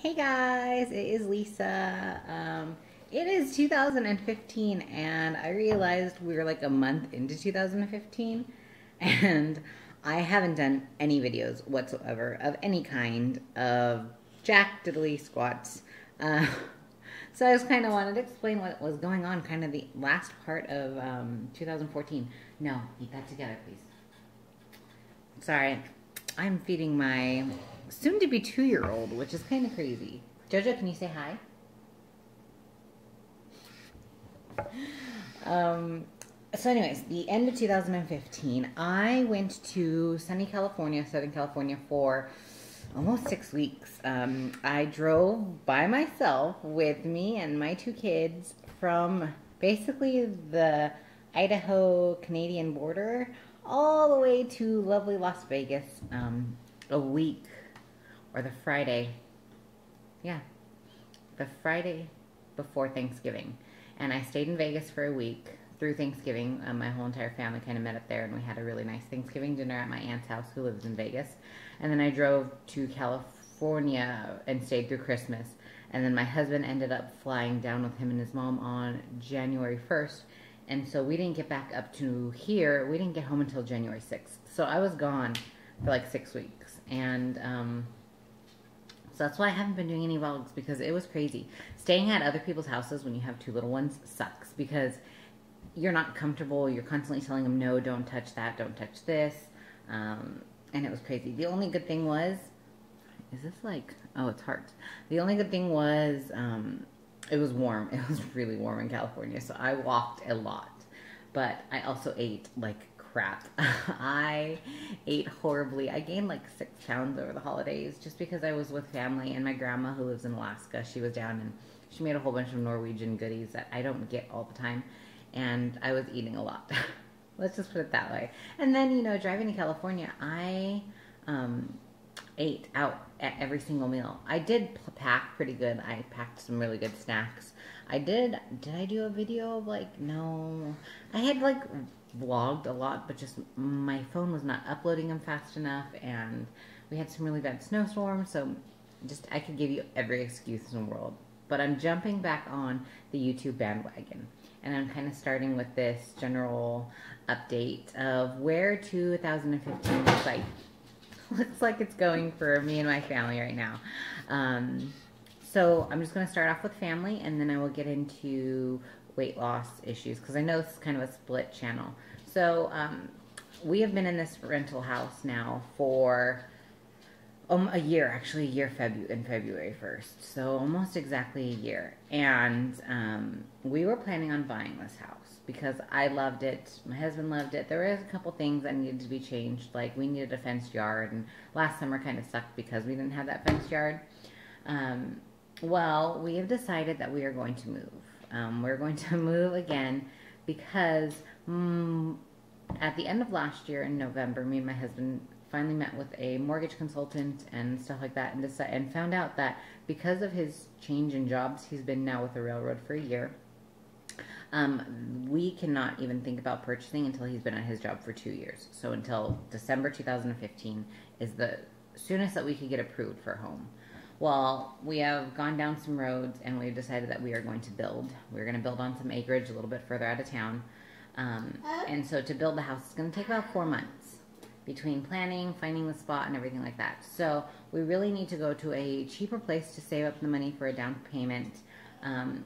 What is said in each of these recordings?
Hey guys, it is Lisa. It is 2015 and I realized we were like a month into 2015 and I haven't done any videos whatsoever of any kind of jack diddly squats. Uh, so I just kind of wanted to explain what was going on kind of the last part of 2014. No, eat that together please. Sorry, I'm feeding my soon-to-be 2-year-old, which is kind of crazy. Jojo, can you say hi? So anyways, the end of 2015, I went to sunny California, Southern California, for almost 6 weeks. I drove by myself with me and my 2 kids from basically the Idaho-Canadian border all the way to lovely Las Vegas, a week, or the Friday, yeah, the Friday before Thanksgiving. And I stayed in Vegas for a week through Thanksgiving. My whole entire family kind of met up there, and we had a really nice Thanksgiving dinner at my aunt's house, who lives in Vegas. And then I drove to California and stayed through Christmas. And then my husband ended up flying down with him and his mom on January 1st. And so we didn't get back up to here. We didn't get home until January 6th. So I was gone for like 6 weeks. And so that's why I haven't been doing any vlogs, because it was crazy. Staying at other people's houses when you have 2 little ones sucks, because you're not comfortable. You're constantly telling them, no, don't touch that, don't touch this. And it was crazy. The only good thing was, is this like, oh, it's hearts. The only good thing was, it was warm. It was really warm in California, so I walked a lot. But I also ate like crap. I ate horribly. I gained like 6 pounds over the holidays just because I was with family, and my grandma, who lives in Alaska, she was down and she made a whole bunch of Norwegian goodies that I don't get all the time, and I was eating a lot. Let's just put it that way. And then, you know, driving to California, I ate out at every single meal. I did pack pretty good. I packed some really good snacks. Did I do a video of like, no. I had like vlogged a lot, but just my phone was not uploading them fast enough, and we had some really bad snowstorms, so just I could give you every excuse in the world. But I'm jumping back on the YouTube bandwagon, and I'm kind of starting with this general update of where 2015 looks like it's going for me and my family right now. So I'm just going to start off with family, and then I will get into weight loss issues, because I know this is kind of a split channel. So we have been in this rental house now for a year, actually a year in February 1st. So almost exactly a year. And we were planning on buying this house because I loved it. My husband loved it. There was a couple things that needed to be changed. Like we needed a fenced yard, and last summer kind of sucked because we didn't have that fenced yard. Well, we have decided that we are going to move. We're going to move again because at the end of last year in November, me and my husband finally met with a mortgage consultant and stuff like that, and found out that because of his change in jobs, he's been now with the railroad for a year. We cannot even think about purchasing until he's been at his job for 2 years. So until December 2015 is the soonest that we could get approved for a home. Well, we have gone down some roads, and we've decided that we are going to build. We're going to build on some acreage a little bit further out of town. And so to build the house, it's going to take about 4 months between planning, finding the spot, and everything like that. So we really need to go to a cheaper place to save up the money for a down payment.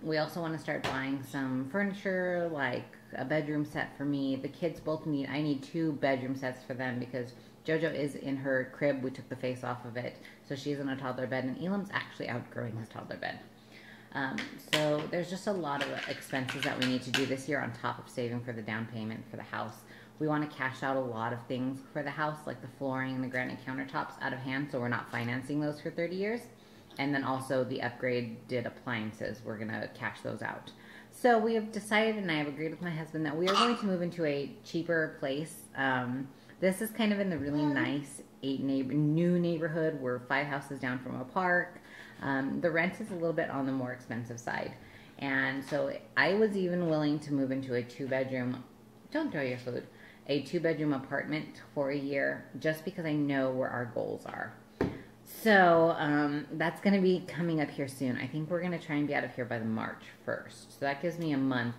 We also want to start buying some furniture, like a bedroom set for me. The kids both I need 2 bedroom sets for them, because Jojo is in her crib. We took the face off of it, so she's in a toddler bed, and Elam's actually outgrowing his toddler bed. So there's just a lot of expenses that we need to do this year on top of saving for the down payment for the house. We want to cash out a lot of things for the house, like the flooring and the granite countertops, out of hand, so we're not financing those for 30 years. And then also the upgraded appliances, we're going to cash those out. So we have decided, and I have agreed with my husband, that we are going to move into a cheaper place. This is kind of in the really nice new neighborhood. We're 5 houses down from a park. The rent is a little bit on the more expensive side. And so I was even willing to move into a 2-bedroom, don't throw your food, a 2-bedroom apartment for a year, just because I know where our goals are. So that's going to be coming up here soon. I think we're going to try and be out of here by the March 1st. So that gives me a month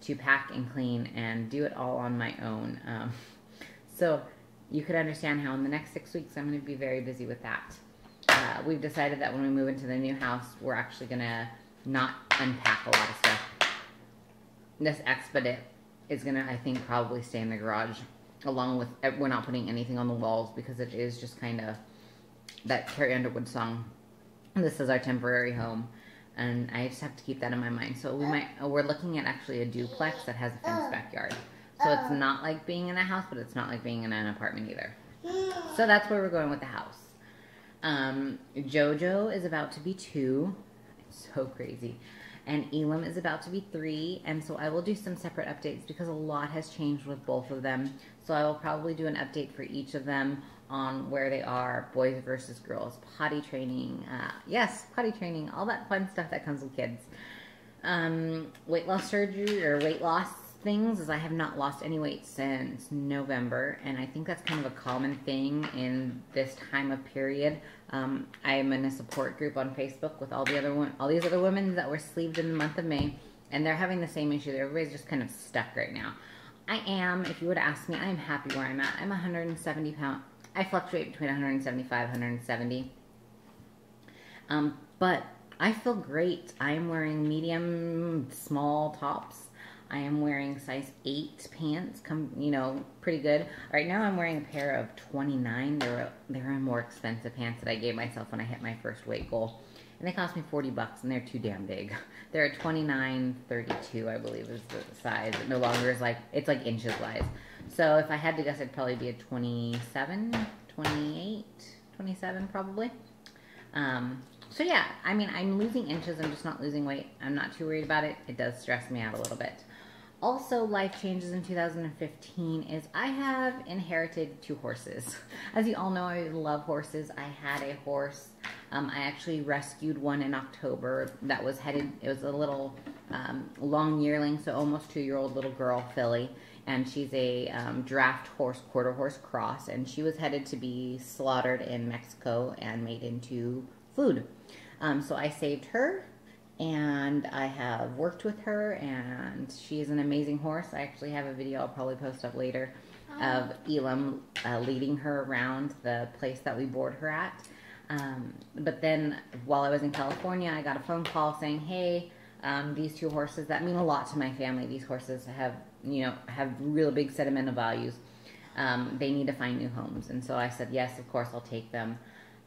to pack and clean and do it all on my own. So you could understand how in the next 6 weeks I'm going to be very busy with that. We've decided that when we move into the new house, we're actually going to not unpack a lot of stuff. This Expedit is going to, I think, probably stay in the garage, along with, we're not putting anything on the walls because it is just kind of that Carrie Underwood song, this is our temporary home, and I just have to keep that in my mind. So we're looking at actually a duplex that has a fenced backyard. So it's not like being in a house, but it's not like being in an apartment either. So that's where we're going with the house. Jojo is about to be 2. It's so crazy. And Elam is about to be 3. And so I will do some separate updates because a lot has changed with both of them. So I will probably do an update for each of them on where they are, boys versus girls, potty training, yes, potty training, all that fun stuff that comes with kids. Weight loss surgery or weight loss things is I have not lost any weight since November, and I think that's kind of a common thing in this time of period. I am in a support group on Facebook with all these other women that were sleeved in the month of May, and they're having the same issue. Everybody's just kind of stuck right now. I am, if you would ask me, I'm happy where I'm at. I'm 170 pounds. I fluctuate between 175, 170. But I feel great. I am wearing medium, small tops. I am wearing size 8 pants, pretty good. Right now I'm wearing a pair of 29. They were more expensive pants that I gave myself when I hit my first weight goal. And they cost me $40, and they're too damn big. They're a 29-32, I believe is the size. It no longer is it's like inches wise. So if I had to guess, it'd probably be a 27, 28, 27 probably. So yeah, I mean, I'm losing inches. I'm just not losing weight. I'm not too worried about it. It does stress me out a little bit. Also, life changes in 2015 is I have inherited 2 horses. As you all know, I love horses. I had a horse. I actually rescued one in October that was it was a little long yearling, so almost 2-year-old little girl filly. And she's a draft horse, quarter horse cross, and she was headed to be slaughtered in Mexico and made into food. So I saved her, and I have worked with her, and she is an amazing horse. I actually have a video I'll probably post up later of Elam leading her around the place that we board her at. But then while I was in California, I got a phone call saying, hey, these 2 horses that mean a lot to my family. These horses have real big sentimental values. They need to find new homes. And so I said, yes, of course, I'll take them.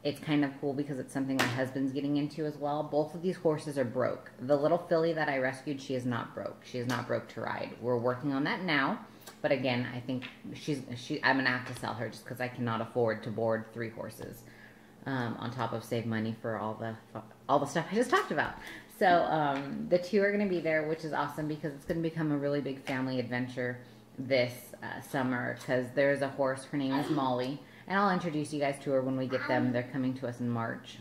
It's kind of cool because it's something my husband's getting into as well. Both of these horses are broke. The little filly that I rescued, she is not broke. She is not broke to ride. We're working on that now. But again, I think I'm going to have to sell her just because I cannot afford to board 3 horses. On top of save money for all the stuff I just talked about. So the 2 are going to be there, which is awesome because it's going to become a really big family adventure this summer because there's a horse. Her name is Molly, and I'll introduce you guys to her when we get them. They're coming to us in March.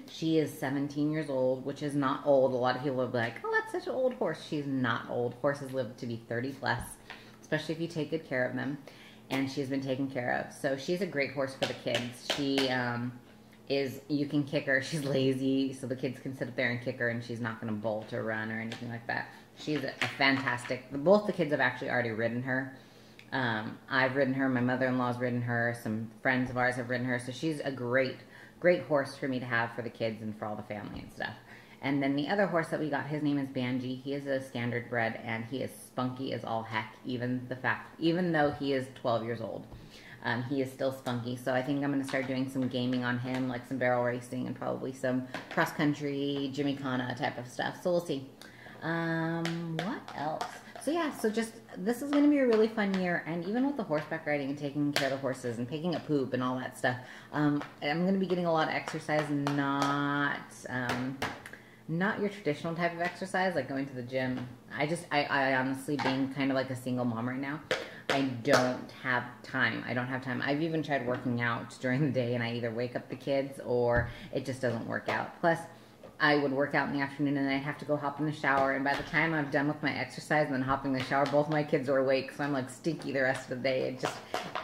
She is 17 years old, which is not old. A lot of people will be like, oh, that's such an old horse. She's not old. Horses live to be 30 plus, especially if you take good care of them. And she's been taken care of. So she's a great horse for the kids. She you can kick her. She's lazy, so the kids can sit up there and kick her, and she's not going to bolt or run or anything like that. She's a fantastic. Both the kids have actually already ridden her. I've ridden her. My mother-in-law's ridden her. Some friends of ours have ridden her. So she's a great horse for me to have for the kids and for all the family and stuff. And then the other horse that we got, his name is Banji. He is a standard bred, and he is spunky as all heck, even though he is 12 years old. He is still spunky, so I think I'm going to start doing some gaming on him, like some barrel racing and probably some cross-country, Gymkhana type of stuff. So we'll see. What else? So yeah, this is going to be a really fun year, and even with the horseback riding and taking care of the horses and picking up poop and all that stuff, I'm going to be getting a lot of exercise, not your traditional type of exercise, like going to the gym. I honestly, being kind of like a single mom right now, I don't have time. I've even tried working out during the day, and I either wake up the kids or it just doesn't work out. Plus, I would work out in the afternoon and I'd have to go hop in the shower. And by the time I'm done with my exercise and then hopping in the shower, both my kids are awake. So I'm like stinky the rest of the day.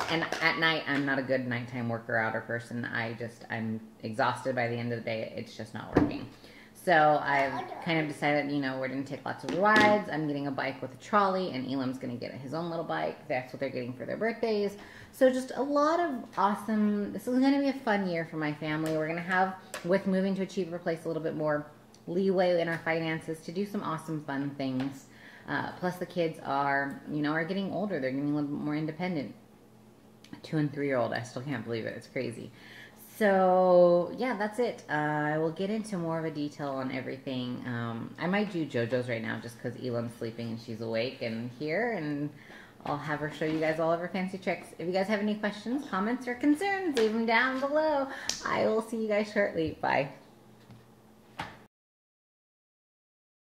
And at night, I'm not a good nighttime worker outer person. I'm exhausted by the end of the day. It's just not working. So I've kind of decided, you know, we're going to take lots of rides. I'm getting a bike with a trolley, and Elam's going to get his own little bike. That's what they're getting for their birthdays. So just a lot of awesome, this is going to be a fun year for my family. We're going to have, with moving to a cheaper place, a little bit more leeway in our finances to do some awesome fun things. Plus the kids are, you know, are getting older. They're getting a little bit more independent. 2- and 3-year-old, I still can't believe it. It's crazy. So, yeah, that's it. I will get into more of a detail on everything. I might do JoJo's right now just because Elam's sleeping and she's awake and here, and I'll have her show you guys all of her fancy tricks. If you guys have any questions, comments, or concerns, leave them down below. I will see you guys shortly. Bye.